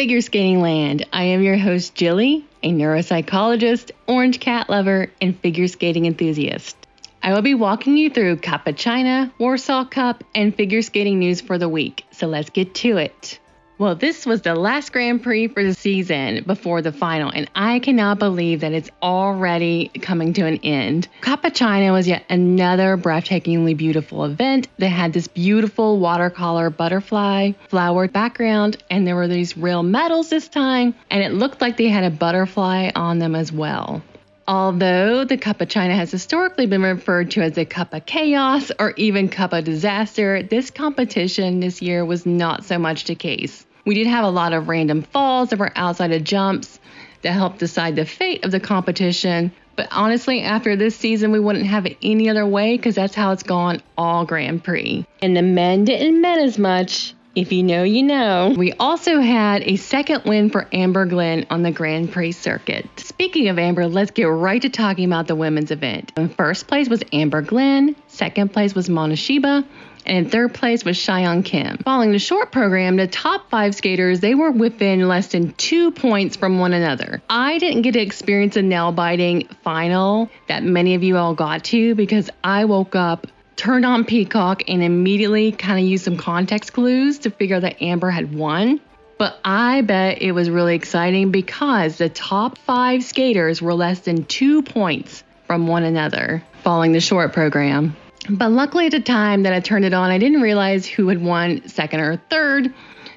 Figure Skating Land. I am your host, Jilly, a neuropsychologist, orange cat lover, and figure skating enthusiast. I will be walking you through Cup of China, Warsaw Cup, and figure skating news for the week. So let's get to it. Well, this was the last Grand Prix for the season before the final, and I cannot believe that it's already coming to an end. Cup of China was yet another breathtakingly beautiful event that had this beautiful watercolor butterfly flowered background, and there were these real medals this time, and it looked like they had a butterfly on them as well. Although the Cup of China has historically been referred to as the Cup of Chaos or even Cup of Disaster, this competition this year was not so much the case. We did have a lot of random falls that were outside of jumps that helped decide the fate of the competition. But honestly, after this season, we wouldn't have it any other way because that's how it's gone all Grand Prix. And the men didn't men as much. If you know, you know. We also had a second win for Amber Glenn on the Grand Prix circuit. Speaking of Amber, let's get right to talking about the women's event. In first place was Amber Glenn, second place was Mone Chiba, and in third place was Chaeyeon Kim. Following the short program, the top 5 skaters, they were within less than 2 points from one another. I didn't get to experience a nail-biting final that many of you all got to because I woke up, turned on Peacock, and immediately kind of used some context clues to figure that Amber had won. But I bet it was really exciting because the top 5 skaters were less than 2 points from one another following the short program. But luckily at the time that I turned it on, I didn't realize who had won second or third,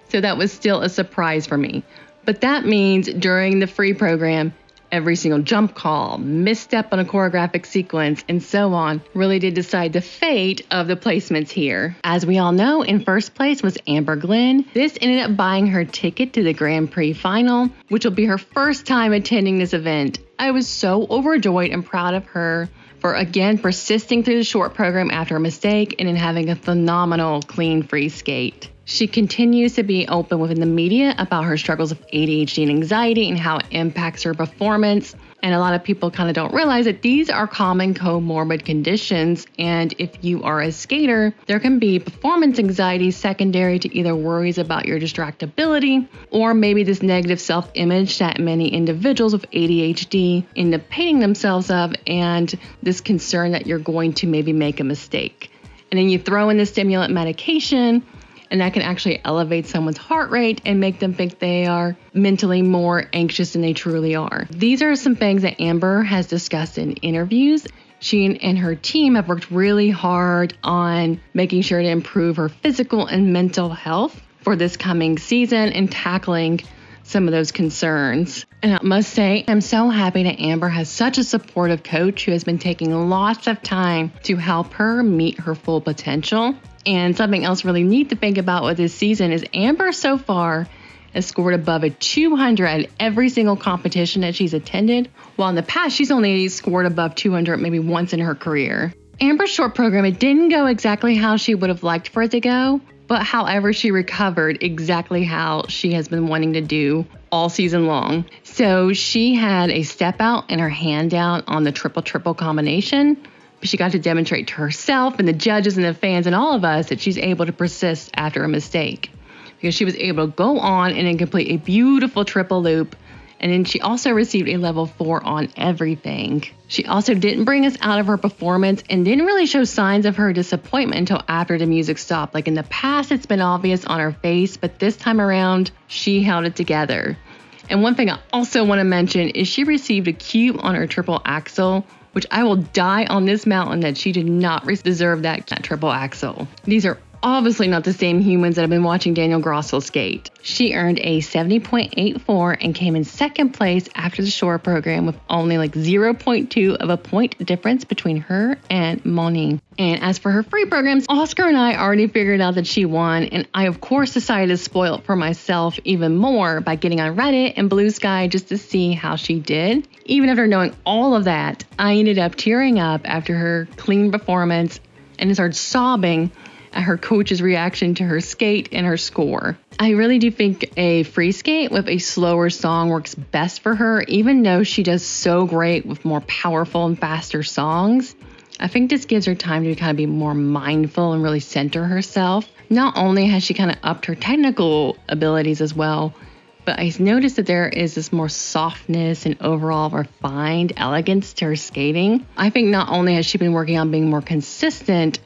so that was still a surprise for me. But that means during the free program, every single jump call, misstep on a choreographic sequence, and so on really did decide the fate of the placements here. As we all know, in first place was Amber Glenn. This ended up buying her ticket to the Grand Prix final, which will be her first time attending this event. I was so overjoyed and proud of her for again persisting through the short program after a mistake and in having a phenomenal clean free skate. She continues to be open within the media about her struggles with ADHD and anxiety and how it impacts her performance. And a lot of people kind of don't realize that these are common comorbid conditions. And if you are a skater, there can be performance anxiety secondary to either worries about your distractibility or maybe this negative self-image that many individuals with ADHD end up painting themselves of, and this concern that you're going to maybe make a mistake. And then you throw in the stimulant medication, and that can actually elevate someone's heart rate and make them think they are mentally more anxious than they truly are. These are some things that Amber has discussed in interviews. She and her team have worked really hard on making sure to improve her physical and mental health for this coming season and tackling some of those concerns. And I must say, I'm so happy that Amber has such a supportive coach who has been taking lots of time to help her meet her full potential. And something else really neat to think about with this season is Amber so far has scored above a 200 at every single competition that she's attended, while in the past she's only scored above 200 maybe once in her career. Amber's short program, it didn't go exactly how she would have liked for it to go, but however, she recovered exactly how she has been wanting to do all season long. So she had a step out and her hand down on the triple combination. She got to demonstrate to herself and the judges and the fans and all of us that she's able to persist after a mistake, because she was able to go on and then complete a beautiful triple loop. And then she also received a level 4 on everything. She also didn't bring us out of her performance and didn't really show signs of her disappointment until after the music stopped. Like in the past, it's been obvious on her face, but this time around, she held it together. And one thing I also want to mention is she received a cube on her triple axel, which I will die on this mountain that she did not deserve that triple axel. These are obviously not the same humans that have been watching Daniel Grosso skate. She earned a 70.84 and came in second place after the short program with only like 0.2 of a point difference between her and Mone. And as for her free programs, Oscar and I already figured out that she won, and I of course decided to spoil it for myself even more by getting on Reddit and Blue Sky just to see how she did. Even after knowing all of that, I ended up tearing up after her clean performance and started sobbing at her coach's reaction to her skate and her score. I really do think a free skate with a slower song works best for her, even though she does so great with more powerful and faster songs. I think this gives her time to kind of be more mindful and really center herself. Not only has she kind of upped her technical abilities as well, but I noticed that there is this more softness and overall refined elegance to her skating. I think not only has she been working on being more consistent,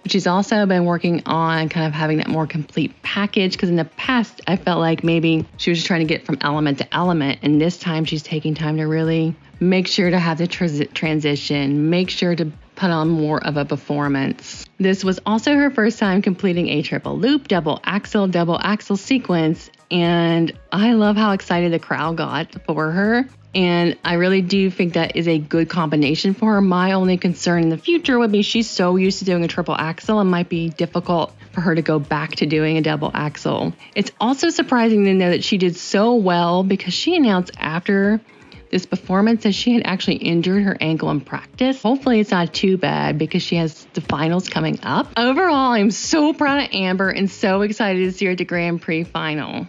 but she's also been working on kind of having that more complete package, because in the past I felt like maybe she was just trying to get from element to element, and this time she's taking time to really make sure to have the transition, make sure to put on more of a performance. This was also her first time completing a triple loop, double axel sequence, and I love how excited the crowd got for her. And I really do think that is a good combination for her. My only concern in the future would be she's so used to doing a triple axel, it might be difficult for her to go back to doing a double axel. It's also surprising to know that she did so well, because she announced after this performance that she had actually injured her ankle in practice. Hopefully it's not too bad, because she has the finals coming up. Overall, I'm so proud of Amber and so excited to see her at the Grand Prix final.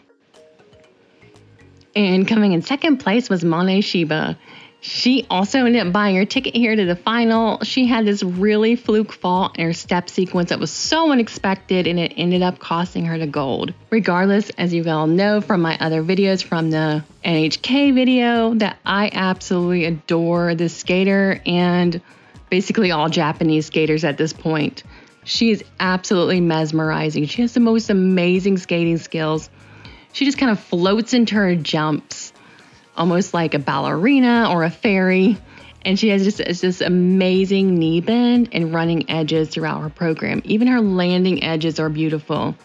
And coming in second place was Mone Chiba. She also ended up buying her ticket here to the final. She had this really fluke fall in her step sequence that was so unexpected, and it ended up costing her the gold. Regardless, as you all know from my other videos, from the NHK video, that I absolutely adore this skater and basically all Japanese skaters at this point. She is absolutely mesmerizing. She has the most amazing skating skills. She just kind of floats into her jumps, almost like a ballerina or a fairy. And she has just this amazing knee bend and running edges throughout her program. Even her landing edges are beautiful.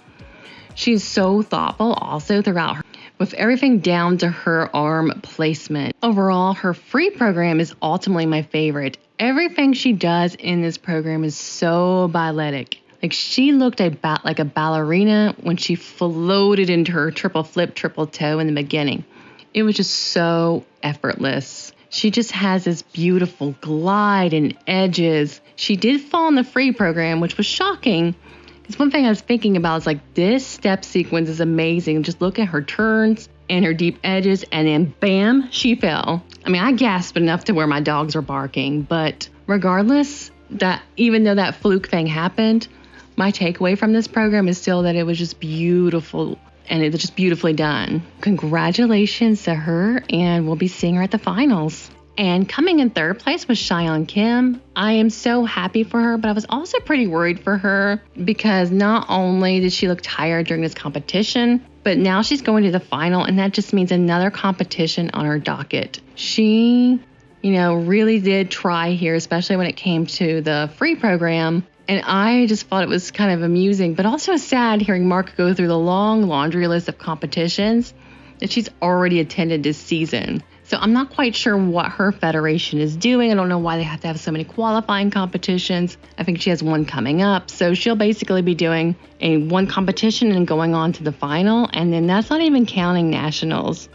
She's so thoughtful also throughout her, with everything down to her arm placement. Overall, her free program is ultimately my favorite. Everything she does in this program is so balletic. Like, she looked like a ballerina when she floated into her triple flip, triple toe in the beginning. It was just so effortless. She just has this beautiful glide and edges. She did fall in the free program, which was shocking. Because one thing I was thinking about is like, this step sequence is amazing. Just look at her turns and her deep edges, and then bam, she fell. I mean, I gasped enough to where my dogs were barking. But regardless, that even though that fluke thing happened, my takeaway from this program is still that it was just beautiful, and it was just beautifully done. Congratulations to her, and we'll be seeing her at the finals. And coming in third place was Chaeyeon Kim. I am so happy for her, but I was also pretty worried for her, because not only did she look tired during this competition, but now she's going to the final, and that just means another competition on her docket. She, really did try here, especially when it came to the free program. And I just thought it was kind of amusing, but also sad hearing Mark go through the long laundry list of competitions that she's already attended this season. So I'm not quite sure what her federation is doing. I don't know why they have to have so many qualifying competitions. I think she has one coming up. So she'll basically be doing one competition and going on to the final. And then that's not even counting nationals.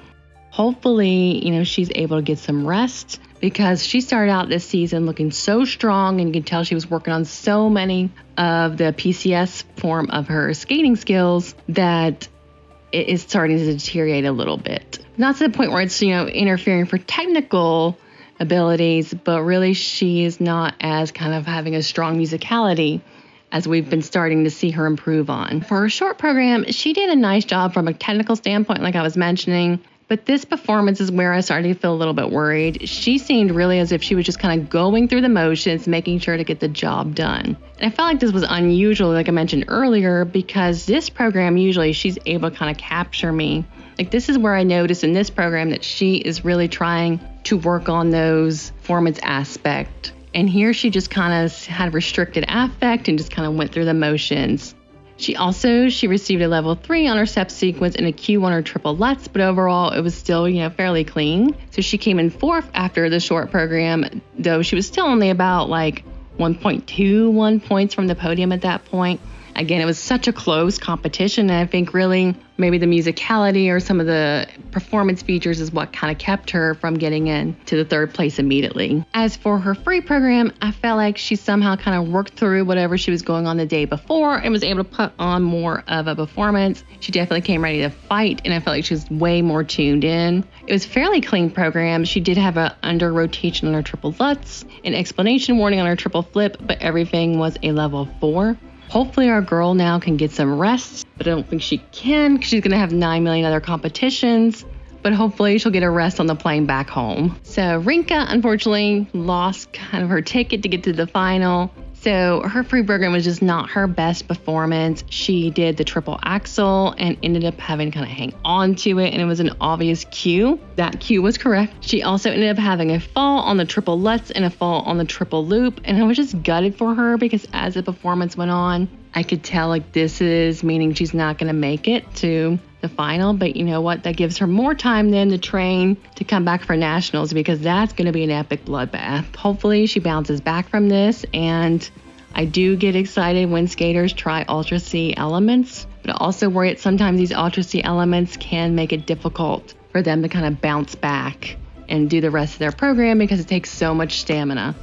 Hopefully, she's able to get some rest, because she started out this season looking so strong, and you can tell she was working on so many of the PCS form of her skating skills that it is starting to deteriorate a little bit. Not to the point where it's, interfering for technical abilities, but really she is not as kind of having a strong musicality as we've been starting to see her improve on. For her short program, she did a nice job from a technical standpoint, like I was mentioning. But this performance is where I started to feel a little bit worried. She seemed really as if she was just kind of going through the motions, making sure to get the job done. And I felt like this was unusual, like I mentioned earlier, because this program, usually she's able to kind of capture me. Like, this is where I noticed in this program that she is really trying to work on those performance aspect. And here she just kind of had restricted affect and just kind of went through the motions. She received a level 3 on her step sequence and a Q on her triple Lutz, but overall it was still, fairly clean. So she came in 4th after the short program, though she was still only about 1.21 points from the podium at that point. Again, it was such a close competition, and I think really maybe the musicality or some of the performance features is what kind of kept her from getting in to the 3rd place immediately. As for her free program, I felt like she somehow kind of worked through whatever she was going on the day before and was able to put on more of a performance. She definitely came ready to fight, and I felt like she was way more tuned in. It was a fairly clean program. She did have an under rotation on her triple Lutz, an explanation warning on her triple flip, but everything was a level 4. Hopefully our girl now can get some rest, but I don't think she can because she's going to have 9 million other competitions. But hopefully she'll get a rest on the plane back home. So Rinka, unfortunately, lost kind of her ticket to get to the final. So her free program was just not her best performance. She did the triple axel and ended up having to kind of hang on to it, and it was an obvious cue. That cue was correct. She also ended up having a fall on the triple lutz and a fall on the triple loop, and I was just gutted for her because as the performance went on, I could tell like this is meaning she's not going to make it to the final. But you know what? That gives her more time then to train to come back for nationals, because that's going to be an epic bloodbath. Hopefully she bounces back from this, and I do get excited when skaters try Ultra C elements, but I also worry that sometimes these Ultra C elements can make it difficult for them to kind of bounce back and do the rest of their program because it takes so much stamina.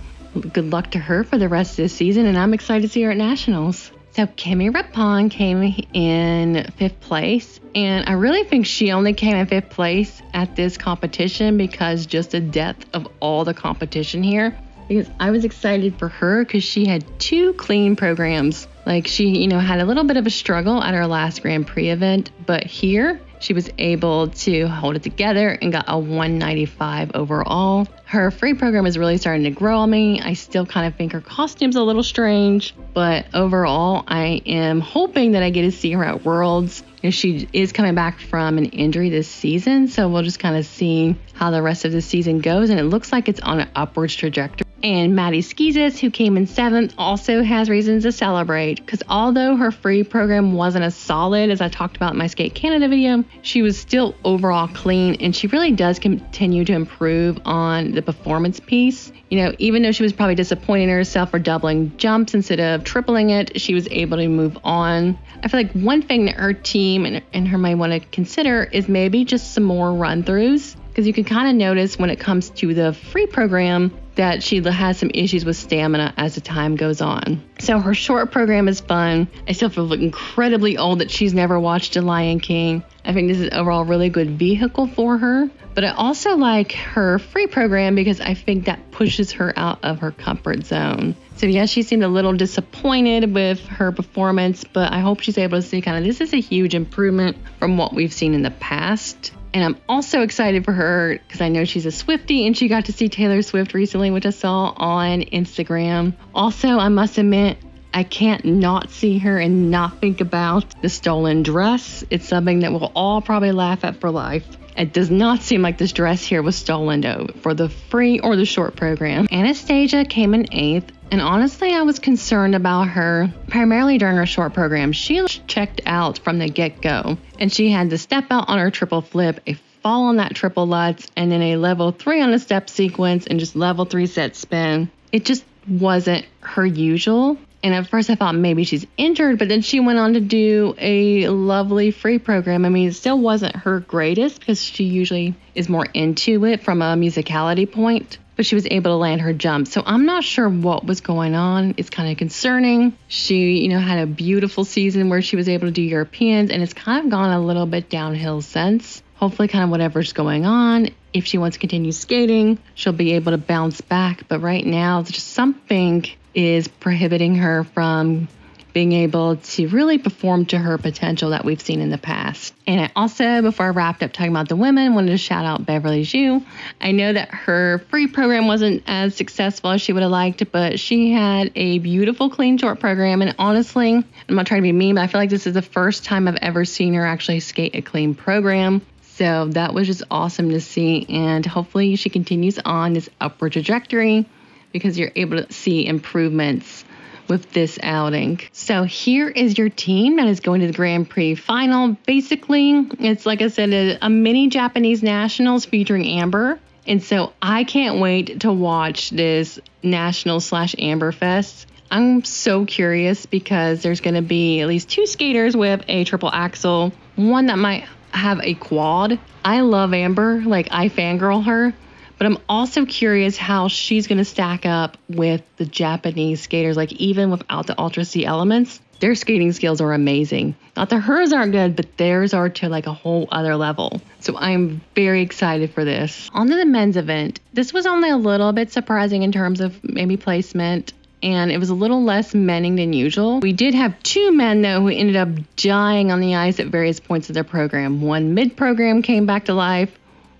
Good luck to her for the rest of this season, and I'm excited to see her at nationals. So Kimmy Repond came in 5th place, and I really think she only came in 5th place at this competition because just the depth of all the competition here. Because I was excited for her because she had 2 clean programs. Like she, had a little bit of a struggle at her last Grand Prix event, but here she was able to hold it together and got a 195 overall. Her free program is really starting to grow on me. I still kind of think her costume's a little strange, but overall I am hoping that I get to see her at Worlds. She is coming back from an injury this season, so we'll just kind of see how the rest of the season goes, and it looks like it's on an upwards trajectory. And Maddie Schizas, who came in 7th, also has reasons to celebrate because although her free program wasn't as solid as I talked about in my Skate Canada video, she was still overall clean, and she really does continue to improve on the performance piece. Even though she was probably disappointing herself for doubling jumps instead of tripling it, she was able to move on. I feel like one thing that her team and her might want to consider is maybe just some more run-throughs, because you can kind of notice when it comes to the free program that she has some issues with stamina as the time goes on. So her short program is fun. I still feel incredibly old that she's never watched a Lion King. I think this is overall a really good vehicle for her. But I also like her free program because I think that pushes her out of her comfort zone. So yeah, she seemed a little disappointed with her performance, but I hope she's able to see kind of this is a huge improvement from what we've seen in the past. And I'm also excited for her because I know she's a Swiftie and she got to see Taylor Swift recently, which I saw on Instagram. Also, I must admit, I can't not see her and not think about the stolen dress. It's something that we'll all probably laugh at for life. It does not seem like this dress here was stolen though, for the free or the short program. Anastasiia came in 8th, and honestly I was concerned about her primarily during her short program. She checked out from the get-go, and she had to step out on her triple flip, a fall on that triple lutz, and then a level 3 on a step sequence, and just level 3 set spin. It just wasn't her usual. And at first I thought maybe she's injured, but then she went on to do a lovely free program. I mean, it still wasn't her greatest because she usually is more into it from a musicality point, but she was able to land her jump. So I'm not sure what was going on. It's kind of concerning. She, had a beautiful season where she was able to do Europeans, and it's kind of gone a little bit downhill since. Hopefully kind of whatever's going on, if she wants to continue skating, she'll be able to bounce back. But right now, it's just something is prohibiting her from being able to really perform to her potential that we've seen in the past. And I also, before I wrapped up talking about the women, wanted to shout out Beverly Zhu. I know that her free program wasn't as successful as she would have liked, but she had a beautiful clean short program. And honestly, I'm not trying to be mean, but I feel like this is the first time I've ever seen her actually skate a clean program. So that was just awesome to see. And hopefully she continues on this upward trajectory, because you're able to see improvements with this outing. So here is your team that is going to the Grand Prix final. Basically, it's like I said, a mini Japanese nationals featuring Amber. And so I can't wait to watch this national/Amber Fest. I'm so curious because there's going to be at least 2 skaters with a triple axel, one that might have a quad. I love Amber, like I fangirl her. But I'm also curious how she's going to stack up with the Japanese skaters. Like even without the Ultra C elements, their skating skills are amazing. Not that hers aren't good, but theirs are to like a whole other level. So I'm very excited for this. On to the men's event. This was only a little bit surprising in terms of maybe placement and it was a little less menning than usual. We did have 2 men, though, who ended up dying on the ice at various points of their program. One mid-program came back to life,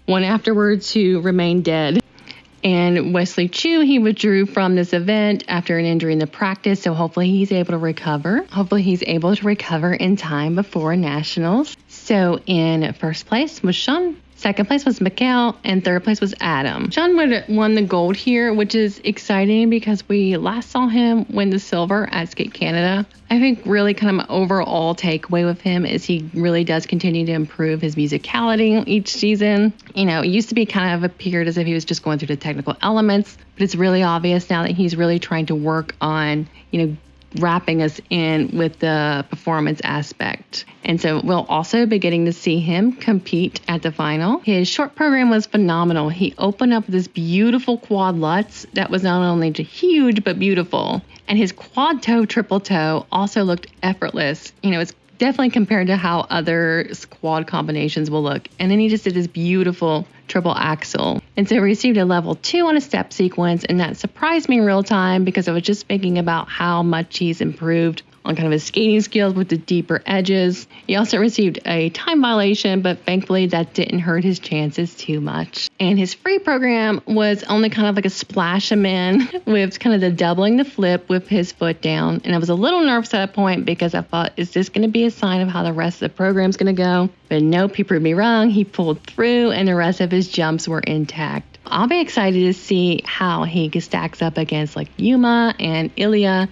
one afterwards who remained dead. And Wesley Chiu, he withdrew from this event after an injury in the practice, so hopefully he's able to recover. Hopefully he's able to recover in time before Nationals. So in first place was Shun, second place was Mikhail, and third place was Adam. Shun won the gold here, which is exciting because we last saw him win the silver at Skate Canada. I think really kind of an overall takeaway with him is he really does continue to improve his musicality each season. You know, it used to be kind of appeared as if he was just going through the technical elements, but it's really obvious now that he's really trying to work on, you know, wrapping us in with the performance aspect. And so we'll also be getting to see him compete at the final. His short program was phenomenal. He opened up with this beautiful quad lutz that was not only huge, but beautiful. And his quad toe, triple toe also looked effortless. You know, it's definitely compared to how other quad combinations will look. And then he just did this beautiful triple axel. And so he received a level 2 on a step sequence, and that surprised me in real time because I was just thinking about how much he's improved on kind of his skating skills with the deeper edges. He also received a time violation, but thankfully that didn't hurt his chances too much. And his free program was only kind of like a splash him in with kind of the doubling the flip with his foot down. And I was a little nervous at that point because I thought, is this going to be a sign of how the rest of the program's going to go? But nope, he proved me wrong. He pulled through and the rest of his jumps were intact. I'll be excited to see how he stacks up against like Yuma and Ilya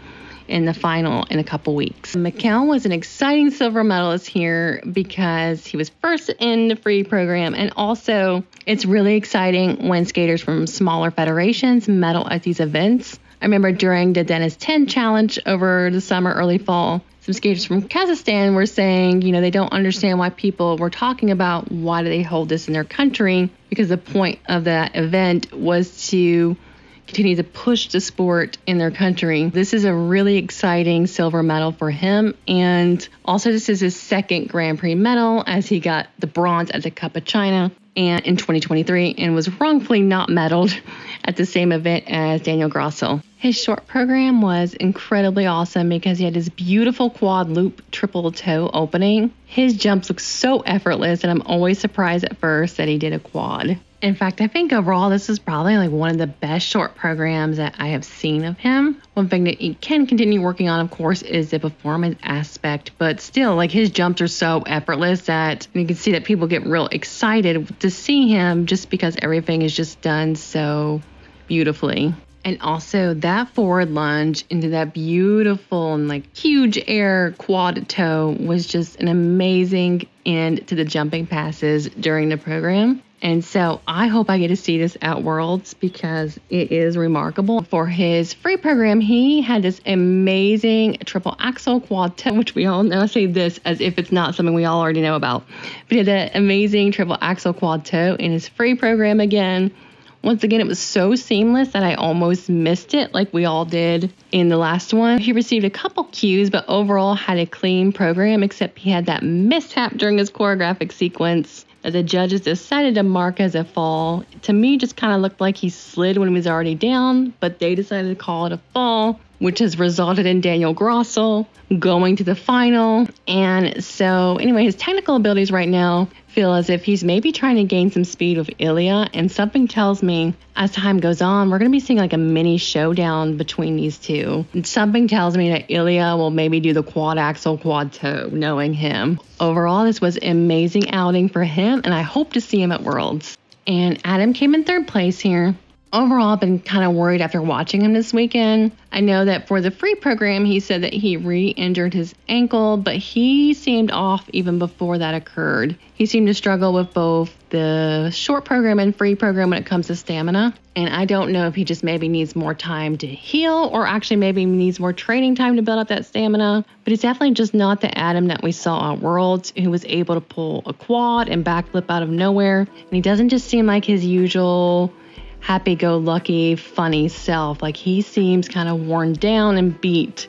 in the final in a couple weeks. Mikhail was an exciting silver medalist here because he was first in the free program, and also it's really exciting when skaters from smaller federations medal at these events. I remember during the Deniss 10 challenge over the summer, early fall, some skaters from Kazakhstan were saying, you know, they don't understand why people were talking about why do they hold this in their country, because the point of that event was to continue to push the sport in their country. This is a really exciting silver medal for him. And also this is his second Grand Prix medal, as he got the bronze at the Cup of China and in 2023 and was wrongfully not medaled at the same event as Daniel Grosso. His short program was incredibly awesome because he had this beautiful quad loop triple toe opening. His jumps look so effortless, and I'm always surprised at first that he did a quad. In fact, I think overall this is probably like one of the best short programs that I have seen of him. One thing that he can continue working on, of course, is the performance aspect, but still, like, his jumps are so effortless that you can see that people get real excited to see him just because everything is just done so beautifully. And also that forward lunge into that beautiful and like huge air quad toe was just an amazing end to the jumping passes during the program. And so I hope I get to see this at Worlds because it is remarkable. For his free program, he had this amazing triple axel quad toe, which we all know. I say this as if it's not something we all already know about. But he had that amazing triple axel quad toe in his free program again. Once again, it was so seamless that I almost missed it like we all did in the last one. He received a couple cues, but overall had a clean program, except he had that mishap during his choreographic sequence that the judges decided to mark as a fall. To me, just kind of looked like he slid when he was already down, but they decided to call it a fall, which has resulted in Daniel Grosso going to the final. And so anyway, his technical abilities right now feel as if he's maybe trying to gain some speed with Ilya, and something tells me as time goes on, we're going to be seeing like a mini showdown between these two. And something tells me that Ilya will maybe do the quad axel quad toe, knowing him. Overall, this was an amazing outing for him, and I hope to see him at Worlds. And Adam came in third place here. Overall, I've been kind of worried after watching him this weekend. I know that for the free program, he said that he re-injured his ankle, but he seemed off even before that occurred. He seemed to struggle with both the short program and free program when it comes to stamina. And I don't know if he just maybe needs more time to heal or actually maybe needs more training time to build up that stamina. But it's definitely just not the Adam that we saw at Worlds, who was able to pull a quad and backflip out of nowhere. And he doesn't just seem like his usual happy-go-lucky, funny self. Like, he seems kind of worn down and beat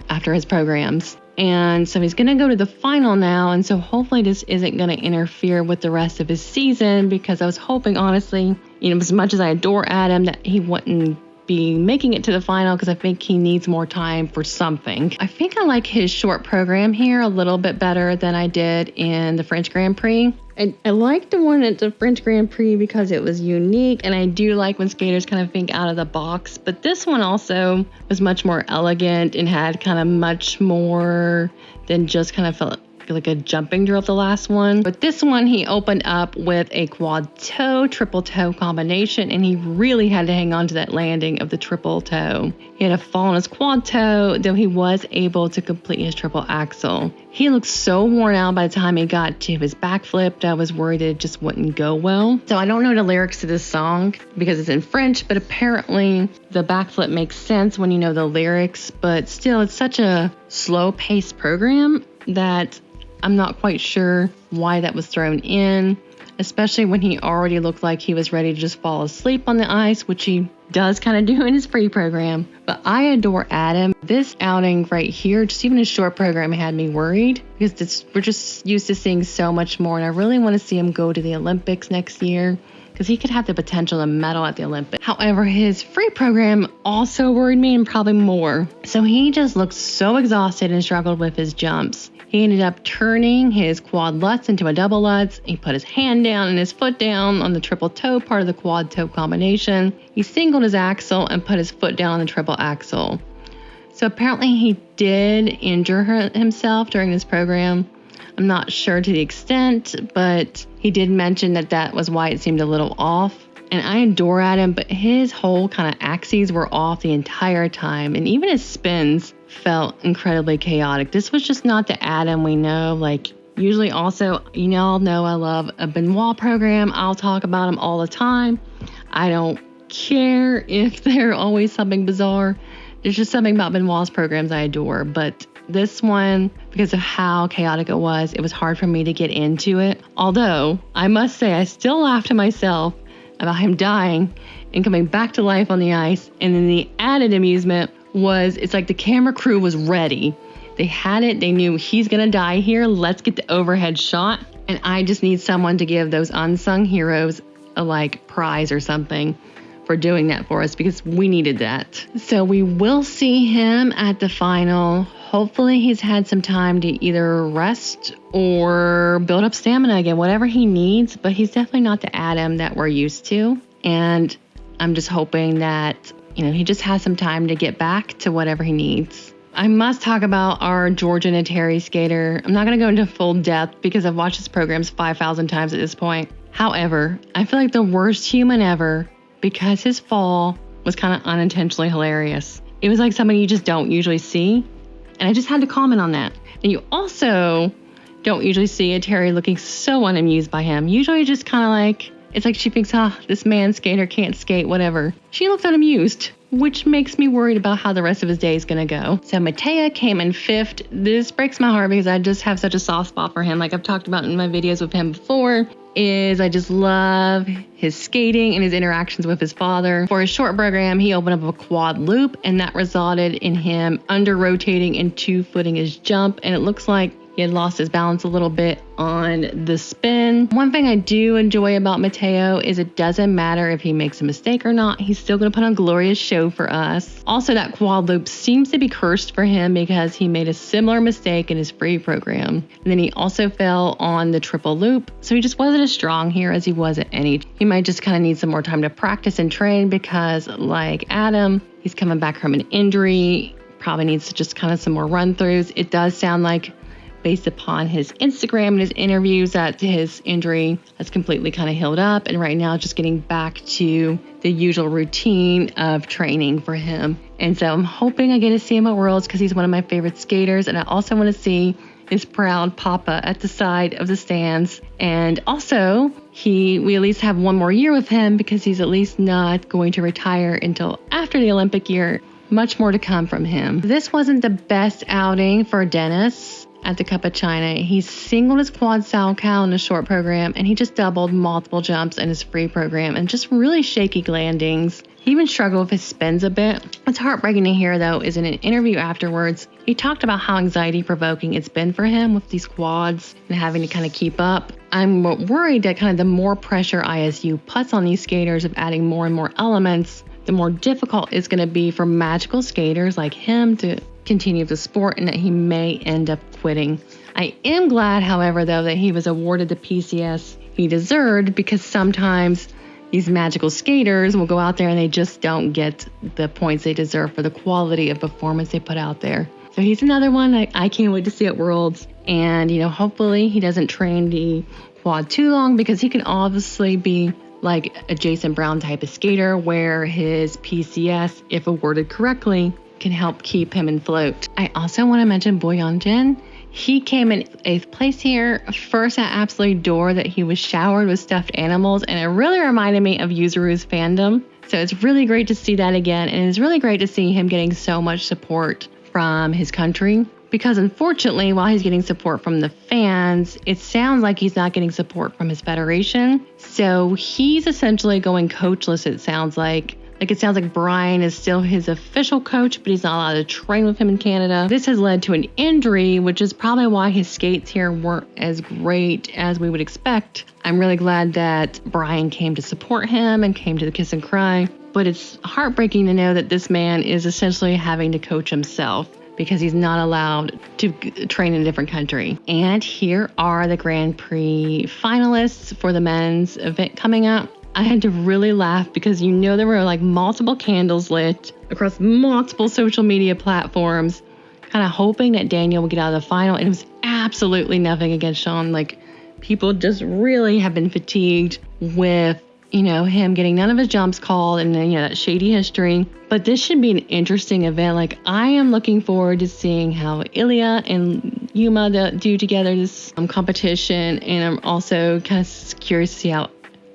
after his programs. And so he's going to go to the final now, and so hopefully this isn't going to interfere with the rest of his season, because I was hoping, honestly, you know, as much as I adore Adam, that he wouldn't be making it to the final because I think he needs more time for something. I think I like his short program here a little bit better than I did in the French Grand Prix. I liked the one at the French Grand Prix because it was unique, and I do like when skaters kind of think out of the box. But this one also was much more elegant and had kind of much more than just kind of felt like a jumping drill, the last one. But this one, he opened up with a quad toe, triple toe combination, and he really had to hang on to that landing of the triple toe. He had a fall on his quad toe, though he was able to complete his triple axel. He looked so worn out by the time he got to his backflip that I was worried it just wouldn't go well. So I don't know the lyrics to this song because it's in French, but apparently the backflip makes sense when you know the lyrics, but still it's such a slow-paced program that I'm not quite sure why that was thrown in, especially when he already looked like he was ready to just fall asleep on the ice, which he does kind of do in his free program. But I adore Adam. This outing right here, just even his short program, had me worried because we're just used to seeing so much more, and I really want to see him go to the Olympics next year because he could have the potential to medal at the Olympics. However, his free program also worried me, and probably more. So he just looked so exhausted and struggled with his jumps. He ended up turning his quad lutz into a double lutz. He put his hand down and his foot down on the triple toe part of the quad toe combination. He singled his axle and put his foot down on the triple axle. So apparently he did injure himself during this program. I'm not sure to the extent, but he did mention that that was why it seemed a little off. And I adore Adam, but his whole kind of axes were off the entire time. And even his spins felt incredibly chaotic. This was just not the Adam we know. Like, usually also, you all know I love a Benoit program. I'll talk about them all the time. I don't care if they're always something bizarre. There's just something about Benoit's programs I adore. But this one, because of how chaotic it was hard for me to get into it. Although, I must say, I still laughed to myself about him dying and coming back to life on the ice. And then the added amusement was, it's like the camera crew was ready. They had it. They knew he's going to die here. Let's get the overhead shot. And I just need someone to give those unsung heroes a prize or something for doing that for us, because we needed that. So we will see him at the final. Hopefully he's had some time to either rest or build up stamina again, whatever he needs, but he's definitely not the Adam that we're used to. And I'm just hoping that, he just has some time to get back to whatever he needs. I must talk about our Georgia Nateri skater. I'm not going to go into full depth because I've watched his programs 5,000 times at this point. However, I feel like the worst human ever because his fall was kind of unintentionally hilarious. It was like something you just don't usually see. And I just had to comment on that. And you also don't usually see a Terry looking so unamused by him. Usually just kind of it's like she thinks, this man skater can't skate, whatever. She looks unamused, which makes me worried about how the rest of his day is going to go. So Matteo came in 5th. This breaks my heart because I just have such a soft spot for him. Like I've talked about in my videos with him before, I just love his skating and his interactions with his father. For his short program, he opened up a quad loop, and that resulted in him under-rotating and two-footing his jump, and it looks like he had lost his balance a little bit on the spin. One thing I do enjoy about Matteo is it doesn't matter if he makes a mistake or not. He's still going to put on a glorious show for us. Also, that quad loop seems to be cursed for him because he made a similar mistake in his free program. And then he also fell on the triple loop. So he just wasn't as strong here as he was at any. He might just kind of need some more time to practice and train because, like Adam, he's coming back from an injury. Probably needs just kind of some more run-throughs. It does sound like, based upon his Instagram and his interviews, that his injury has completely kind of healed up, and right now just getting back to the usual routine of training for him. And so I'm hoping I get to see him at Worlds because he's one of my favorite skaters, and I also want to see his proud papa at the side of the stands. And also, we at least have one more year with him because he's at least not going to retire until after the Olympic year. Much more to come from him. This wasn't the best outing for Deniss at the Cup of China. He singled his quad Salchow in the short program, and he just doubled multiple jumps in his free program and just really shaky landings. He even struggled with his spins a bit. What's heartbreaking to hear, though, is in an interview afterwards, he talked about how anxiety-provoking it's been for him with these quads and having to kind of keep up. I'm worried that kind of the more pressure ISU puts on these skaters of adding more and more elements, the more difficult it's going to be for magical skaters like him to continue the sport and that he may end up quitting. I am glad, however, though, that he was awarded the PCS he deserved, because sometimes these magical skaters will go out there and they just don't get the points they deserve for the quality of performance they put out there. So he's another one I can't wait to see at Worlds. And, hopefully he doesn't train the quad too long, because he can obviously be like a Jason Brown type of skater where his PCS, if awarded correctly, can help keep him afloat. I also want to mention Boyang Jin. He came in 8th place here. First, I absolutely adore that he was showered with stuffed animals, and it really reminded me of Yuzuru's fandom. So it's really great to see that again, and it's really great to see him getting so much support from his country. Because unfortunately, while he's getting support from the fans, it sounds like he's not getting support from his federation. So he's essentially going coachless, it sounds like. It sounds like Brian is still his official coach, but he's not allowed to train with him in Canada. This has led to an injury, which is probably why his skates here weren't as great as we would expect. I'm really glad that Brian came to support him and came to the kiss and cry. But it's heartbreaking to know that this man is essentially having to coach himself, because he's not allowed to train in a different country. And here are the Grand Prix finalists for the men's event coming up. I had to really laugh because there were multiple candles lit across multiple social media platforms, kind of hoping that Daniel would get out of the final. And it was absolutely nothing against Sean. People just really have been fatigued with him getting none of his jumps called and then, that shady history. But this should be an interesting event. I am looking forward to seeing how Ilya and Yuma do together this competition. And I'm also kind of curious to see how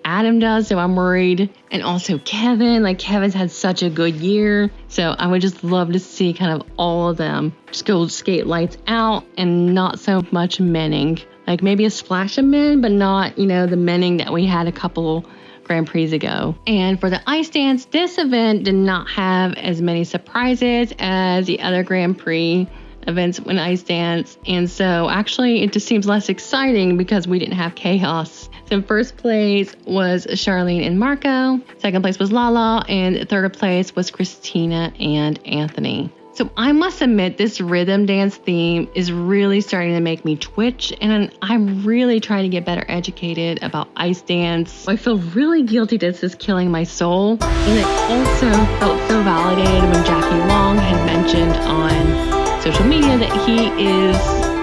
Adam does. So I'm worried. And also Kevin. Kevin's had such a good year. So I would just love to see kind of all of them just go skate lights out and not so much menning. Maybe a splash of men, but not, the menning that we had a couple Grand Prix ago. And for the ice dance, this event did not have as many surprises as the other Grand Prix events in ice dance. And so actually it just seems less exciting because we didn't have chaos. So first place was Charlene and Marco. Second place was Lala. And third place was Christina and Anthony. So I must admit, this rhythm dance theme is really starting to make me twitch, and I'm really trying to get better educated about ice dance. I feel really guilty that this is killing my soul, and it also felt so validated when Jackie Wong had mentioned on social media that he is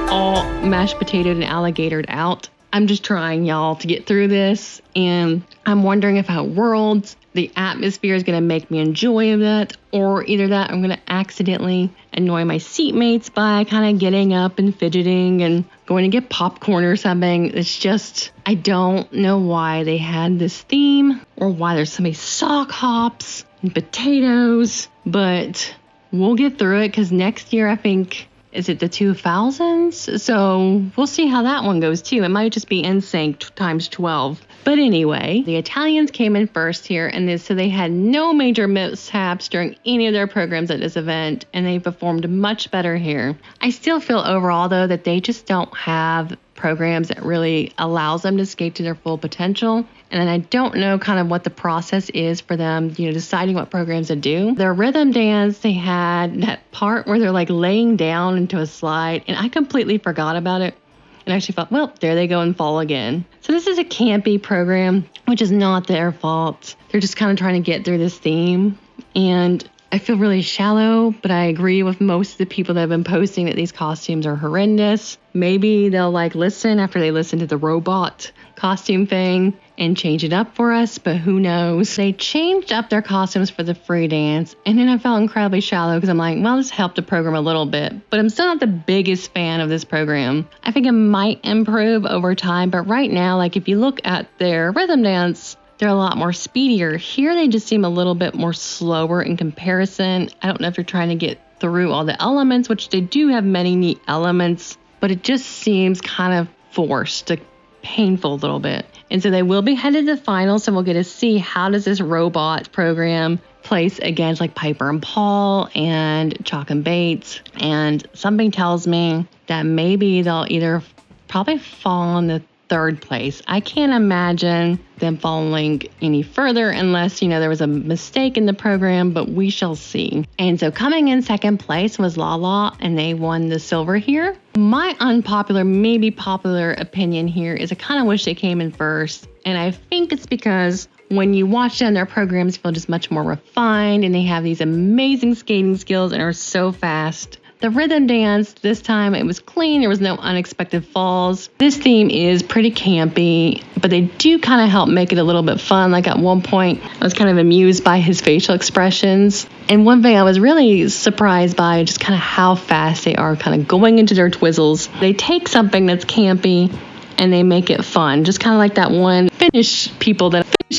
all mashed potatoed and alligatored out. I'm just trying, y'all, to get through this, and I'm wondering if at Worlds, the atmosphere is going to make me enjoy that, or either that I'm going to accidentally annoy my seatmates by kind of getting up and fidgeting and going to get popcorn or something. It's just, I don't know why they had this theme or why there's so many sock hops and potatoes, but we'll get through it because next year, I think, is it the 2000s? So we'll see how that one goes too. It might just be NSYNC times 12. But anyway, the Italians came in first here, and so they had no major mishaps during any of their programs at this event, and they performed much better here. I still feel overall, though, that they just don't have programs that really allows them to skate to their full potential. And then I don't know kind of what the process is for them, deciding what programs to do. Their rhythm dance, they had that part where they're laying down into a slide, and I completely forgot about it. And actually thought, well, there they go and fall again. So this is a campy program, which is not their fault. They're just kind of trying to get through this theme. And I feel really shallow, but I agree with most of the people that have been posting that these costumes are horrendous. Maybe they'll listen after they listen to the robot costume thing and change it up for us, but who knows? They changed up their costumes for the free dance, and then I felt incredibly shallow because I'm well, this helped the program a little bit, but I'm still not the biggest fan of this program. I think it might improve over time, but right now, if you look at their rhythm dance, they're a lot more speedier. Here, they just seem a little bit more slower in comparison. I don't know if you're trying to get through all the elements, which they do have many neat elements, but it just seems kind of forced, painful a little bit. And so they will be headed to the finals, so we'll get to see how does this robot program place against Piper and Paul and Chalk and Bates. And something tells me that maybe they'll either probably fall on the third place. I can't imagine them falling any further unless, there was a mistake in the program, but we shall see. And so coming in second place was Lala, and they won the silver here. My unpopular, maybe popular opinion here is I kind of wish they came in first. And I think it's because when you watch them, their programs feel just much more refined, and they have these amazing skating skills and are so fast. The rhythm dance, this time it was clean. There was no unexpected falls. This theme is pretty campy, but they do kind of help make it a little bit fun. Like at one point, I was kind of amused by his facial expressions. And one thing I was really surprised by just kind of how fast they are kind of going into their twizzles. They take something that's campy and they make it fun. Just kind of like that one Finnish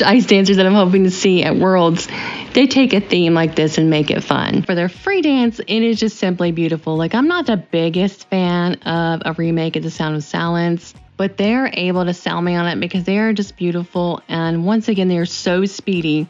ice dancers that I'm hoping to see at Worlds. They take a theme like this and make it fun. For their free dance, it is just simply beautiful. Like, I'm not the biggest fan of a remake of The Sound of Silence, but they're able to sell me on it because they are just beautiful. And once again, they are so speedy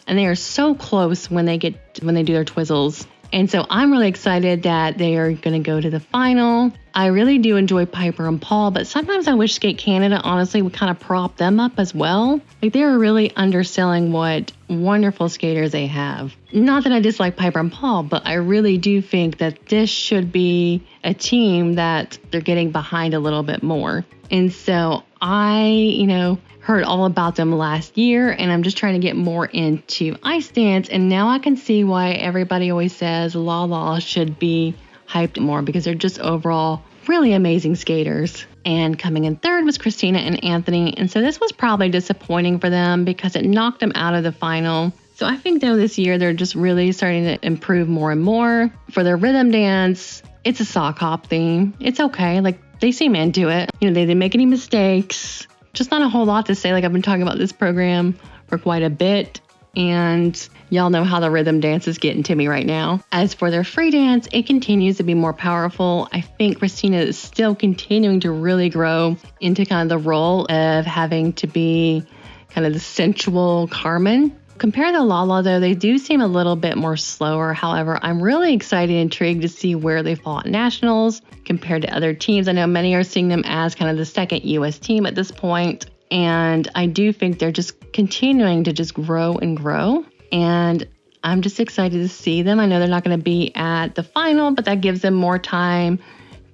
and they are so close when they do their twizzles. And so I'm really excited that they are going to go to the final. I really do enjoy Piper and Paul, but sometimes I wish Skate Canada honestly would kind of prop them up as well. Like, they're really underselling what wonderful skaters they have. Not that I dislike Piper and Paul, but I really do think that this should be a team that they're getting behind a little bit more. And so I, heard all about them last year, and I'm just trying to get more into ice dance. And now I can see why everybody always says La should be hyped more, because they're just overall really amazing skaters. And coming in third was Christina and Anthony. And so this was probably disappointing for them because it knocked them out of the final. So I think though this year they're just really starting to improve more and more. For their rhythm dance, it's a sock hop theme. It's okay. Like, they seem into it. They didn't make any mistakes. Just not a whole lot to say. Like, I've been talking about this program for quite a bit, and y'all know how the rhythm dance is getting to me right now. As for their free dance, it continues to be more powerful. I think Christina is still continuing to really grow into kind of the role of having to be kind of the sensual Carmen. Compared to Lala, though, they do seem a little bit more slower. However, I'm really excited and intrigued to see where they fall at nationals compared to other teams. I know many are seeing them as kind of the second U.S. team at this point, and I do think they're just continuing to just grow and grow, and I'm just excited to see them. I know they're not going to be at the final, but that gives them more time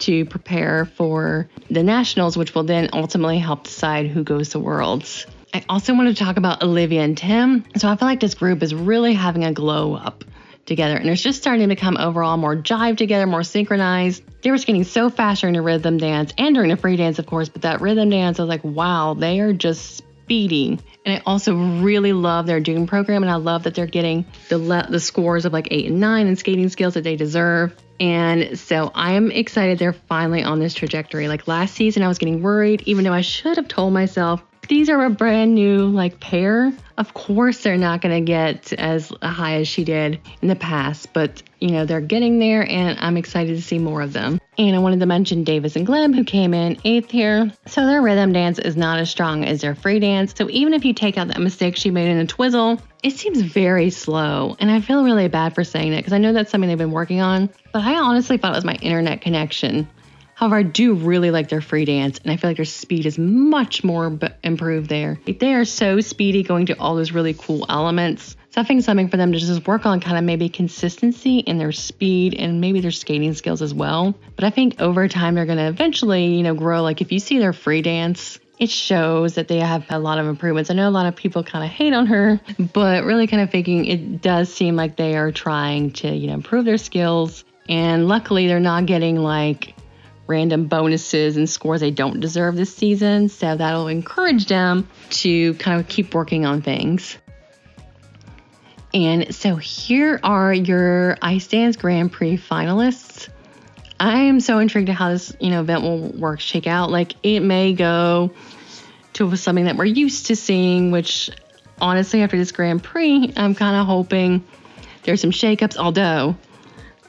to prepare for the nationals, which will then ultimately help decide who goes to Worlds. I also want to talk about Olivia and Tim. So I feel like this group is really having a glow up together, and it's just starting to become overall more jive together, more synchronized. They were skating so fast during the rhythm dance and during the free dance, of course, but that rhythm dance, I was like, wow, they are just speedy. And I also really love their June program, and I love that they're getting the scores of like 8 and 9 and skating skills that they deserve. And so I'm excited they're finally on this trajectory. Like, last season, I was getting worried, even though I should have told myself, these are a brand new pair. Of course, they're not going to get as high as she did in the past, but they're getting there, and I'm excited to see more of them. And I wanted to mention Davis and Gleb, who came in 8th here. So their rhythm dance is not as strong as their free dance. So even if you take out that mistake she made in a twizzle, it seems very slow. And I feel really bad for saying it because I know that's something they've been working on, but I honestly thought it was my internet connection. However, I do really like their free dance, and I feel like their speed is much more improved there. They are so speedy going to all those really cool elements. So I think something for them to just work on, kind of maybe consistency in their speed and maybe their skating skills as well. But I think over time they're going to eventually, grow. Like, if you see their free dance, it shows that they have a lot of improvements. I know a lot of people kind of hate on her, but really kind of thinking it does seem like they are trying to, improve their skills. And luckily they're not getting random bonuses and scores they don't deserve this season. So that'll encourage them to kind of keep working on things. And so here are your Ice Dance Grand Prix finalists. I am so intrigued at how this, event will shake out. It may go to something that we're used to seeing, which honestly, after this Grand Prix, I'm kind of hoping there's some shakeups, although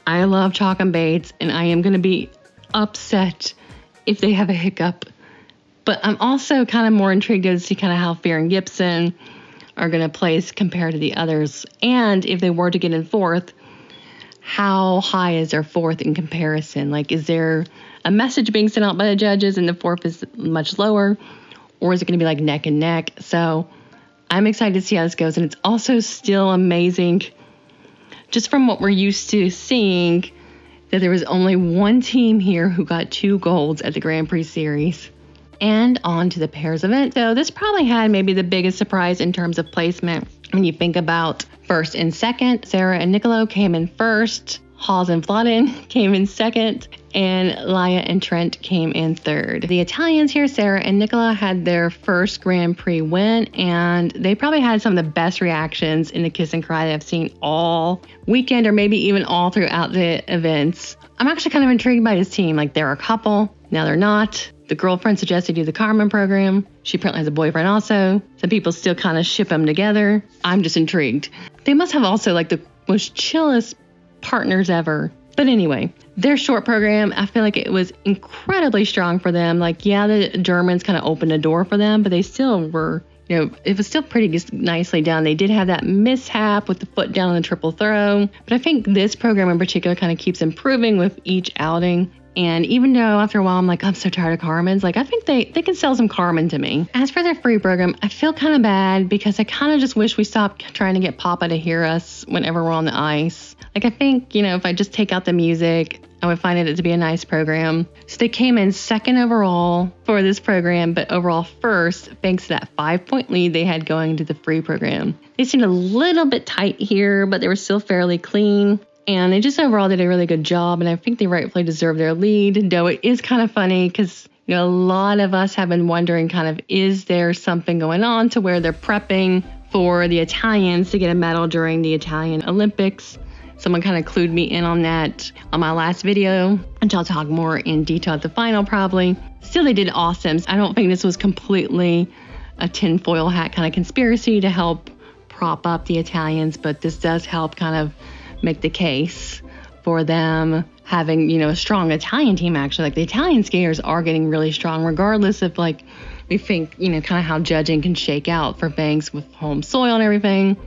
I love Chalk and Bates, and I am going to be upset if they have a hiccup. But I'm also kind of more intrigued to see kind of how Fair and Gibson are going to place compared to the others. And if they were to get in 4th, how high is their 4th in comparison? Is there a message being sent out by the judges and the 4th is much lower? or is it going to be like neck and neck? So I'm excited to see how this goes. And it's also still amazing, just from what we're used to seeing, that there was only one team here who got 2 golds at the Grand Prix series. And on to the pairs event. So this probably had maybe the biggest surprise in terms of placement. When you think about first and second, Sarah and Nicolo came in first. Hawes and Vladen came in second, and Laya and Trennt came in third. The Italians here, Sarah and Nicola, had their first Grand Prix win, and they probably had some of the best reactions in the kiss and cry that I've seen all weekend, or maybe even all throughout the events. I'm actually kind of intrigued by this team. Like, they're a couple, now they're not. The girlfriend suggested do the Carmen program. She apparently has a boyfriend also. Some people still kind of ship them together. I'm just intrigued. They must have also like the most chillest partners ever. But anyway, their short program, I feel like it was incredibly strong for them. Like, yeah, the Germans kind of opened a door for them, but they still were, it was still pretty nicely done. They did have that mishap with the foot down on the triple throw. But I think this program in particular kind of keeps improving with each outing. And even though after a while I'm like, I'm so tired of Carmen's, like I think they can sell some Carmen to me. As for their free program, I feel kind of bad because I kind of just wish we stopped trying to get Papa to hear us whenever we're on the ice. Like I think, if I just take out the music, I would find it to be a nice program. So they came in second overall for this program, but overall first, thanks to that 5-point lead they had going to the free program. They seemed a little bit tight here, but they were still fairly clean. And they just overall did a really good job, and I think they rightfully deserve their lead, though it is kind of funny because, a lot of us have been wondering kind of, is there something going on to where they're prepping for the Italians to get a medal during the Italian Olympics? Someone kind of clued me in on that on my last video, which I'll talk more in detail at the final probably. Still, they did awesome. I don't think this was completely a tinfoil hat kind of conspiracy to help prop up the Italians, but this does help kind of make the case for them having, a strong Italian team, actually. Like, the Italian skaters are getting really strong, regardless of, like, we think, kind of how judging can shake out for things with home soil and everything.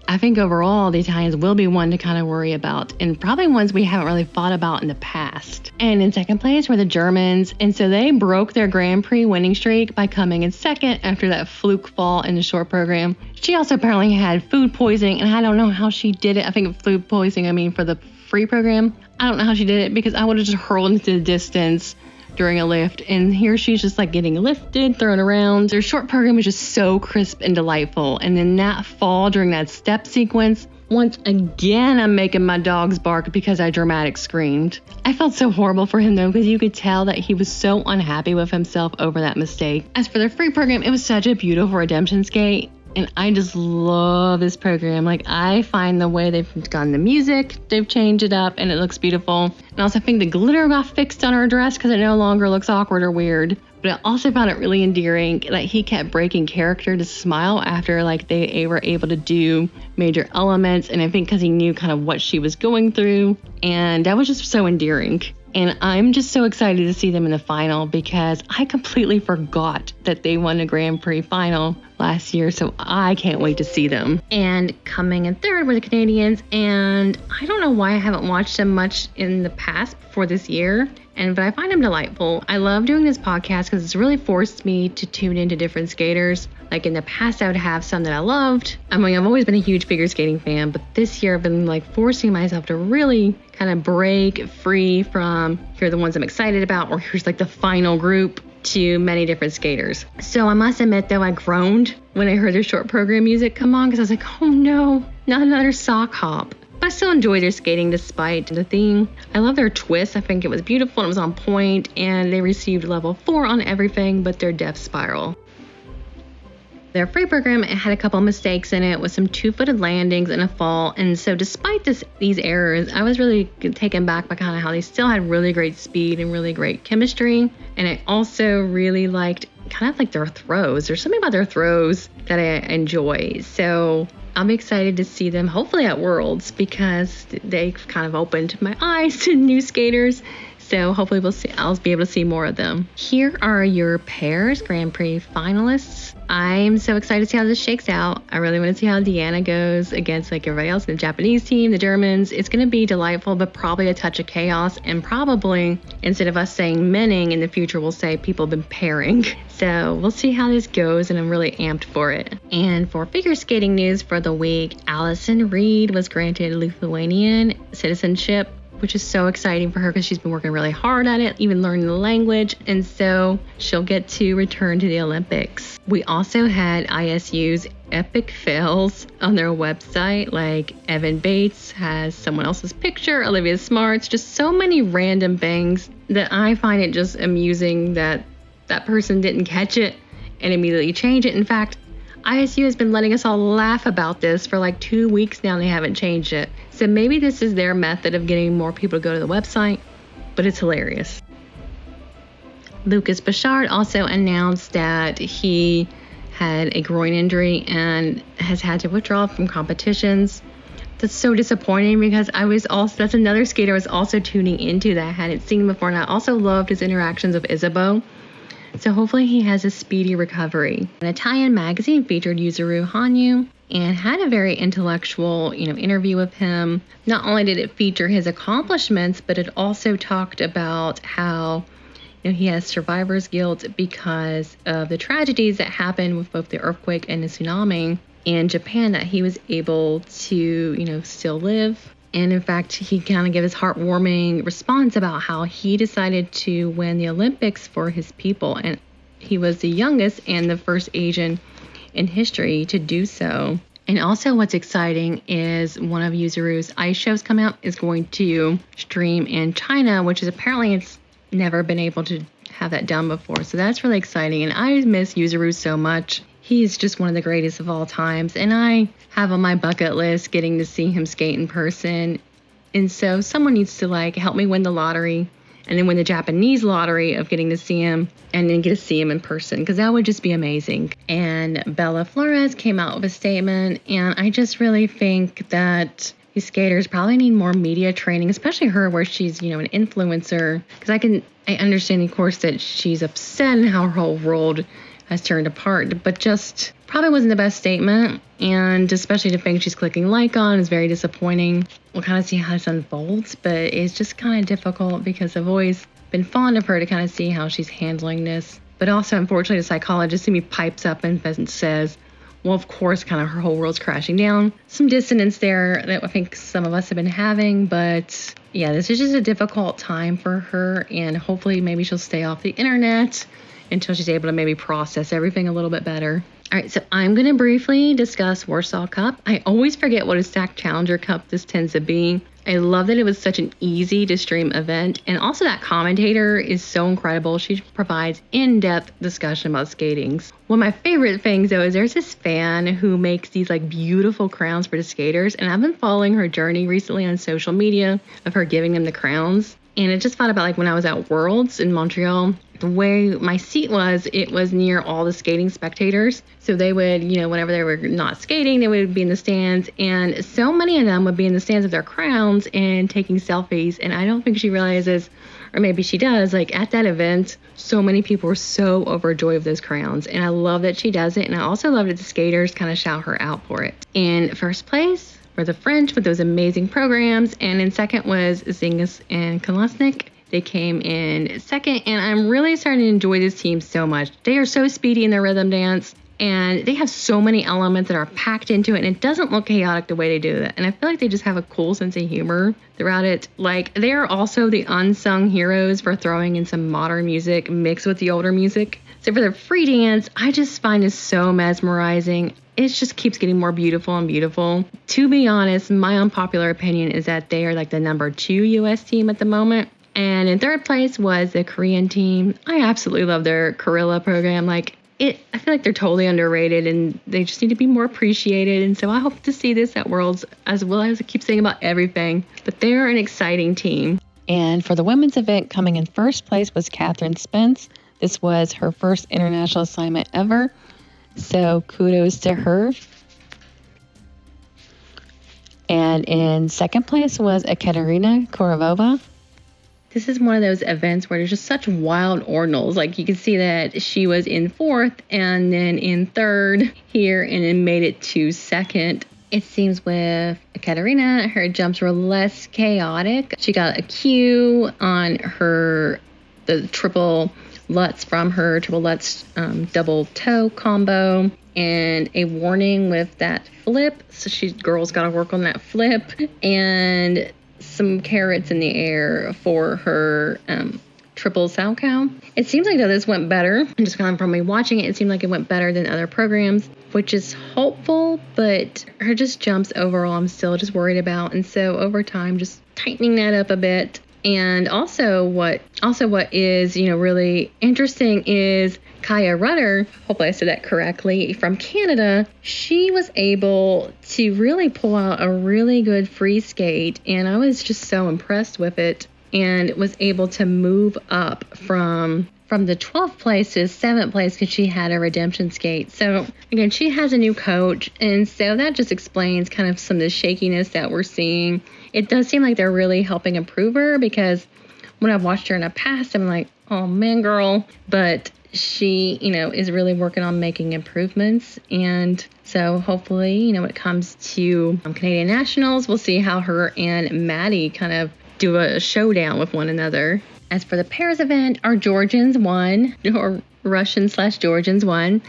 I think overall, the Italians will be one to kind of worry about, and probably ones we haven't really thought about in the past. And in second place were the Germans, and so they broke their Grand Prix winning streak by coming in second after that fluke fall in the short program. She also apparently had food poisoning, and I don't know how she did it. I think food poisoning, for the free program. I don't know how she did it, because I would have just hurled into the distance during a lift, and here she's just like getting lifted, thrown around. Their short program was just so crisp and delightful, and then that fall during that step sequence, once again I'm making my dogs bark because I dramatic screamed. I felt so horrible for him though, because you could tell that he was so unhappy with himself over that mistake. As for their free program, it was such a beautiful redemption skate. And I just love this program. Like, I find the way they've done the music, they've changed it up, and it looks beautiful. And also, I think the glitter got fixed on her dress because it no longer looks awkward or weird. But I also found it really endearing that he kept breaking character to smile after, like, they were able to do major elements. And I think because he knew kind of what she was going through. And that was just so endearing. And I'm just so excited to see them in the final because I completely forgot that they won the Grand Prix final last year. So I can't wait to see them. And coming in third were the Canadians. And I don't know why I haven't watched them much in the past before this year. But I find them delightful. I love doing this podcast because it's really forced me to tune into different skaters. Like in the past, I would have some that I loved. I've always been a huge figure skating fan, but this year I've been like forcing myself to really kind of break free from here are the ones I'm excited about, or here's like the final group, to many different skaters. So I must admit though, I groaned when I heard their short program music come on because I was like, oh no, not another sock hop. But I still enjoy their skating despite the theme. I love their twist. I think it was beautiful and it was on point, and they received level 4 on everything but their death spiral. Their free program, it had a couple mistakes in it with some two-footed landings and a fall. And so despite these errors, I was really taken back by kind of how they still had really great speed and really great chemistry. And I also really liked kind of like their throws. There's something about their throws that I enjoy. So I'm excited to see them hopefully at Worlds because they've kind of opened my eyes to new skaters. So hopefully I'll be able to see more of them. Here are your pairs Grand Prix finalists. I'm so excited to see how this shakes out. I really want to see how Deanna goes against like everybody else, the Japanese team, the Germans. It's going to be delightful, but probably a touch of chaos. And probably instead of us saying menning in the future, we'll say people have been pairing. So we'll see how this goes, and I'm really amped for it. And for figure skating news for the week, Allison Reed was granted Lithuanian citizenship, which is so exciting for her because she's been working really hard at it, even learning the language, and so she'll get to return to the Olympics. We also had ISU's epic fails on their website, like Evan Bates has someone else's picture, Olivia Smart's, just so many random things that I find it just amusing that that person didn't catch it and immediately change it. In fact, ISU has been letting us all laugh about this for like 2 weeks now and they haven't changed it. So maybe this is their method of getting more people to go to the website, but it's hilarious. Lucas Bouchard also announced that he had a groin injury and has had to withdraw from competitions. That's so disappointing because that's another skater I was also tuning into that I hadn't seen before, and I also loved his interactions with Isabeau. So hopefully he has a speedy recovery. An Italian magazine featured Yuzuru Hanyu and had a very intellectual, interview with him. Not only did it feature his accomplishments, but it also talked about how he has survivor's guilt because of the tragedies that happened with both the earthquake and the tsunami in Japan, that he was able to, still live. And in fact, he kind of gave his heartwarming response about how he decided to win the Olympics for his people. And he was the youngest and the first Asian in history to do so. And also what's exciting is one of Yuzuru's ice shows come out is going to stream in China, which is apparently it's never been able to have that done before. So that's really exciting. And I miss Yuzuru so much. He's just one of the greatest of all times, and I have on my bucket list getting to see him skate in person. And so someone needs to help me win the lottery and then win the Japanese lottery of getting to see him and then get to see him in person, because that would just be amazing. And Bella Flores came out with a statement, and I just really think that these skaters probably need more media training, especially her, where she's, an influencer, because I understand, of course, that she's upset and how her whole world has turned apart, but just probably wasn't the best statement. And especially to think she's clicking like on is very disappointing. We'll kind of see how this unfolds, but it's just kind of difficult because I've always been fond of her to kind of see how she's handling this. But also, unfortunately, the psychologist in me pipes up and says, well, of course, kind of her whole world's crashing down. Some dissonance there that I think some of us have been having, but yeah, this is just a difficult time for her, and hopefully maybe she'll stay off the internet until she's able to maybe process everything a little bit better. All right, so I'm going to briefly discuss Warsaw Cup. I always forget what a stacked Challenger Cup this tends to be. I love that it was such an easy to stream event, and also that commentator is so incredible. She provides in-depth discussion about skating. One of my favorite things, though, is there's this fan who makes these beautiful crowns for the skaters, and I've been following her journey recently on social media of her giving them the crowns. And I just thought about when I was at Worlds in Montreal, the way my seat was, it was near all the skating spectators. So they would, whenever they were not skating, they would be in the stands. And so many of them would be in the stands with their crowns and taking selfies. And I don't think she realizes, or maybe she does, at that event, so many people were so overjoyed with those crowns. And I love that she does it. And I also love that the skaters kind of shout her out for it. In first place were the French with those amazing programs. And in second was Zingis and Kolesnik. They came in second, and I'm really starting to enjoy this team so much. They are so speedy in their rhythm dance, and they have so many elements that are packed into it, and it doesn't look chaotic the way they do that. And I feel like they just have a cool sense of humor throughout it. They are also the unsung heroes for throwing in some modern music mixed with the older music. So for their free dance, I just find it so mesmerizing. It just keeps getting more beautiful and beautiful. To be honest, my unpopular opinion is that they are the number 2 U.S. team at the moment. And in third place was the Korean team. I absolutely love their Karela program. I feel like they're totally underrated, and they just need to be more appreciated. And so I hope to see this at Worlds, as well as I keep saying about everything. But they're an exciting team. And for the women's event, coming in first place was Catherine Spence. This was her first international assignment ever. So kudos to her. And in second place was Ekaterina Korovova. this is one of those events where there's just such wild ordinals. Like, you can see that she was in 4th and then in 3rd here and then made it to 2nd. It seems with Katerina, her jumps were less chaotic. She got a Q on the triple Lutz from her triple Lutz double toe combo, and a warning with that flip. So girls got to work on that flip, and some carrots in the air for her triple Sao cow. It seems like this went better. Just kind of from me watching it, it seemed like it went better than other programs, which is hopeful, but her just jumps overall I'm still just worried about. And so over time, just tightening that up a bit. And also what is, really interesting is Kaya Rutter, hopefully I said that correctly, from Canada. She was able to really pull out a really good free skate, and I was just so impressed with it, and was able to move up from the 12th place to 7th place because she had a redemption skate. So again, she has a new coach, and so that just explains kind of some of the shakiness that we're seeing. It does seem like they're really helping improve her, because when I've watched her in the past, I'm like, oh man, girl. But she, is really working on making improvements. And so hopefully, when it comes to Canadian Nationals, we'll see how her and Maddie kind of do a showdown with one another. As for the pairs event, our Georgians won, or Russian/Georgians won.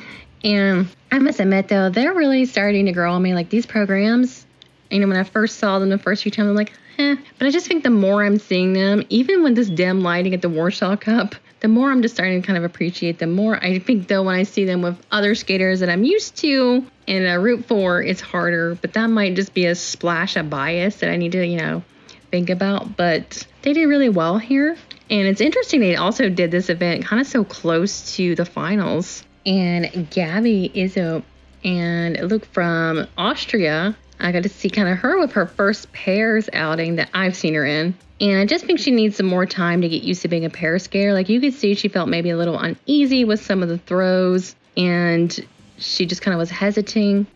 And I must admit, though, they're really starting to grow on me. Like, these programs, when I first saw them the first few times, I'm like, But I just think the more I'm seeing them, even with this dim lighting at the Warsaw Cup, the more I'm just starting to kind of appreciate them more. I think, though, when I see them with other skaters that I'm used to and root for, it's harder. But that might just be a splash of bias that I need to, think about. But they did really well here. And it's interesting they also did this event kind of so close to the finals. And Gabby Izzo and Luke from Austria, I got to see kind of her with her first pairs outing that I've seen her in. And I just think she needs some more time to get used to being a pair skater. Like, you could see she felt maybe a little uneasy with some of the throws, and she just kind of was hesitating.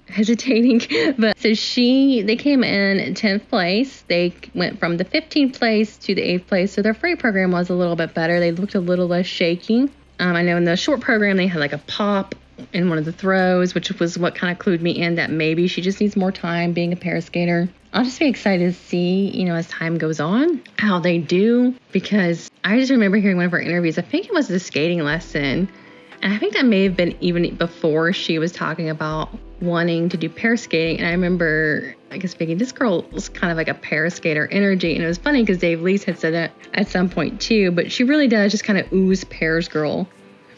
But so they came in 10th place. They went from the 15th place to the 8th place. So their free program was a little bit better. They looked a little less shaky. I know in the short program, they had like a pop in one of the throws, which was what kind of clued me in that maybe she just needs more time being a pair skater. I'll just be excited to see, as time goes on, how they do, because I just remember hearing one of her interviews. I think it was the skating lesson. And I think that may have been even before she was talking about wanting to do pair skating. And I remember, thinking, this girl was kind of like a pair skater energy. And it was funny because Dave Lees had said that at some point too. But she really does just kind of ooze pairs girl,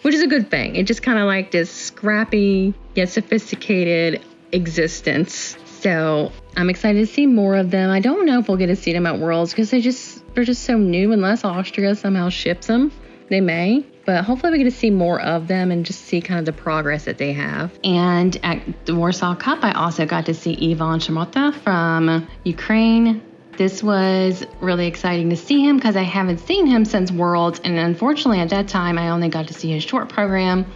which is a good thing. It just kind of like this scrappy yet sophisticated existence. So I'm excited to see more of them. I don't know if we'll get to see them at Worlds because they're just so new, unless Austria somehow ships them. They may. But hopefully we get to see more of them and just see kind of the progress that they have. And at the Warsaw Cup, I also got to see Ivan Shimota from Ukraine. This was really exciting to see him because I haven't seen him since Worlds. And unfortunately, at that time, I only got to see his short program.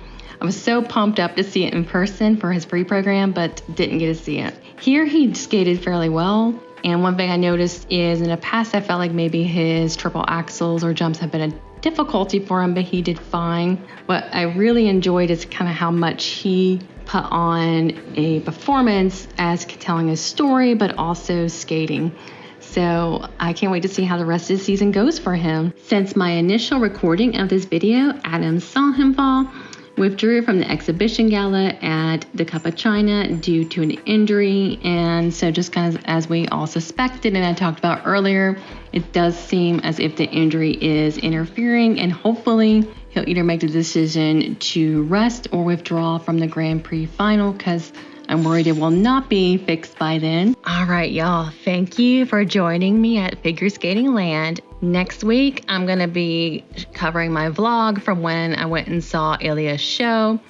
I was so pumped up to see it in person for his free program, but didn't get to see it. Here, he skated fairly well. And one thing I noticed is in the past, I felt like maybe his triple axels or jumps have been a difficulty for him, but he did fine. What I really enjoyed is kind of how much he put on a performance as telling a story, but also skating. So I can't wait to see how the rest of the season goes for him. Since my initial recording of this video, Adam Siao Him Fa withdrew from the exhibition gala at the Cup of China due to an injury. And so just kind of as we all suspected and I talked about earlier, it does seem as if the injury is interfering, and hopefully he'll either make the decision to rest or withdraw from the Grand Prix final, because I'm worried it will not be fixed by then. All right, y'all. Thank you for joining me at Figure Skating Land. Next week, I'm going to be covering my vlog from when I went and saw Ilya's show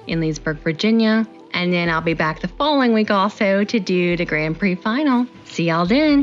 in Leesburg, Virginia. And then I'll be back the following week also to do the Grand Prix final. See y'all then.